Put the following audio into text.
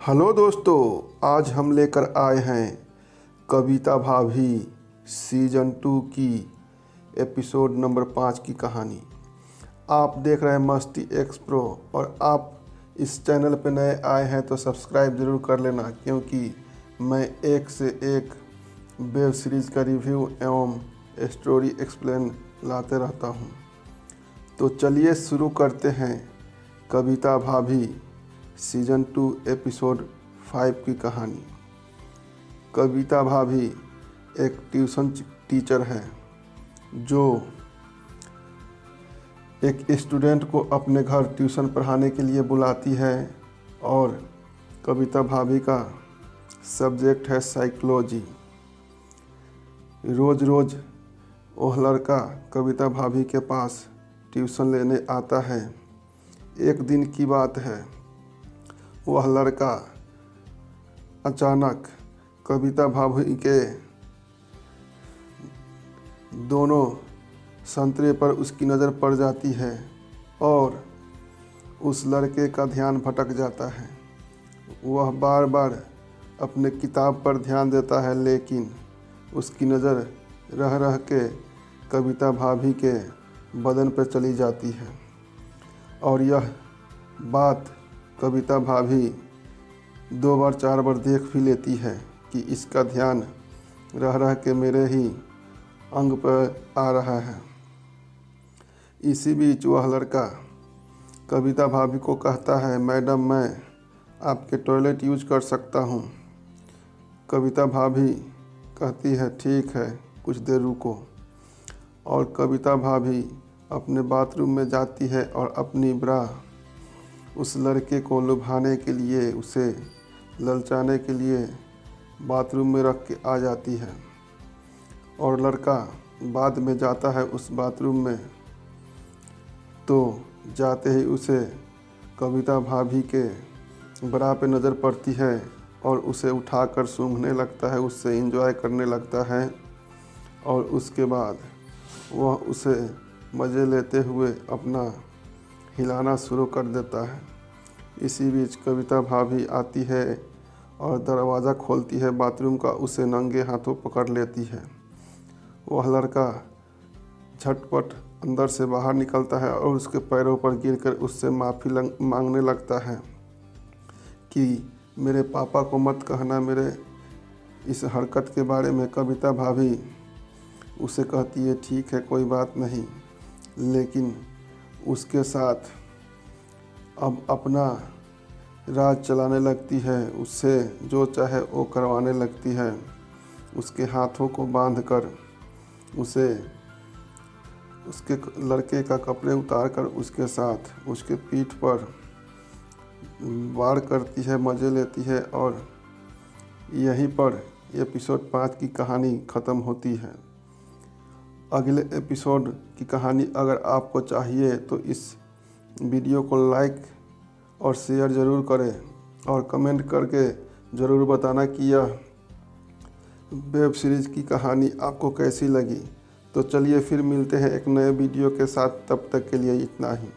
Hello दोस्तों, आज हम लेकर आए हैं कविता भाभी सीजन 2 की एपिसोड नंबर 5 की कहानी। आप देख रहे हैं मस्ती एक्स प्रो और आप इस चैनल पर नए आए हैं तो सब्सक्राइब ज़रूर कर लेना, क्योंकि मैं एक से एक वेब सीरीज़ का रिव्यू एवं स्टोरी एक्सप्लेन लाते रहता हूं। तो चलिए शुरू करते हैं कविता भाभी सीजन 2 एपिसोड 5 की कहानी। कविता भाभी एक ट्यूशन टीचर है जो एक स्टूडेंट को अपने घर ट्यूशन पढ़ाने के लिए बुलाती है और कविता भाभी का सब्जेक्ट है साइकोलॉजी। रोज़ रोज़ वह लड़का कविता भाभी के पास ट्यूशन लेने आता है। एक दिन की बात है, वह लड़का अचानक कविता भाभी के दोनों संतरे पर उसकी नज़र पड़ जाती है और उस लड़के का ध्यान भटक जाता है। वह बार बार अपने किताब पर ध्यान देता है, लेकिन उसकी नज़र रह रह के कविता भाभी के बदन पर चली जाती है और यह बात कविता भाभी 2 बार 4 बार देख भी लेती है कि इसका ध्यान रह रह के मेरे ही अंग पर आ रहा है। इसी बीच वह लड़का कविता भाभी को कहता है, मैडम मैं आपके टॉयलेट यूज कर सकता हूँ। कविता भाभी कहती है, ठीक है, कुछ देर रुको। और कविता भाभी अपने बाथरूम में जाती है और अपनी ब्रा उस लड़के को लुभाने के लिए, उसे ललचाने के लिए बाथरूम में रख के आ जाती है और लड़का बाद में जाता है उस बाथरूम में। तो जाते ही उसे कविता भाभी के ब्रा पे नज़र पड़ती है और उसे उठाकर सूंघने लगता है, उससे एंजॉय करने लगता है और उसके बाद वह उसे मज़े लेते हुए अपना हिलाना शुरू कर देता है। इसी बीच कविता भाभी आती है और दरवाज़ा खोलती है बाथरूम का, उसे नंगे हाथों पकड़ लेती है। वह लड़का झटपट अंदर से बाहर निकलता है और उसके पैरों पर गिरकर उससे माफ़ी मांगने लगता है कि मेरे पापा को मत कहना मेरे इस हरकत के बारे में। कविता भाभी उसे कहती है, ठीक है, कोई बात नहीं, लेकिन उसके साथ अब अपना राज चलाने लगती है। उससे जो चाहे वो करवाने लगती है। उसके हाथों को बांधकर उसे उसके लड़के का कपड़े उतार कर उसके साथ उसके पीठ पर वार करती है, मज़े लेती है और यहीं पर एपिसोड 5 की कहानी ख़त्म होती है। अगले एपिसोड की कहानी अगर आपको चाहिए तो इस वीडियो को लाइक और शेयर ज़रूर करें और कमेंट करके ज़रूर बताना कि यह वेब सीरीज़ की कहानी आपको कैसी लगी। तो चलिए फिर मिलते हैं एक नए वीडियो के साथ, तब तक के लिए इतना ही।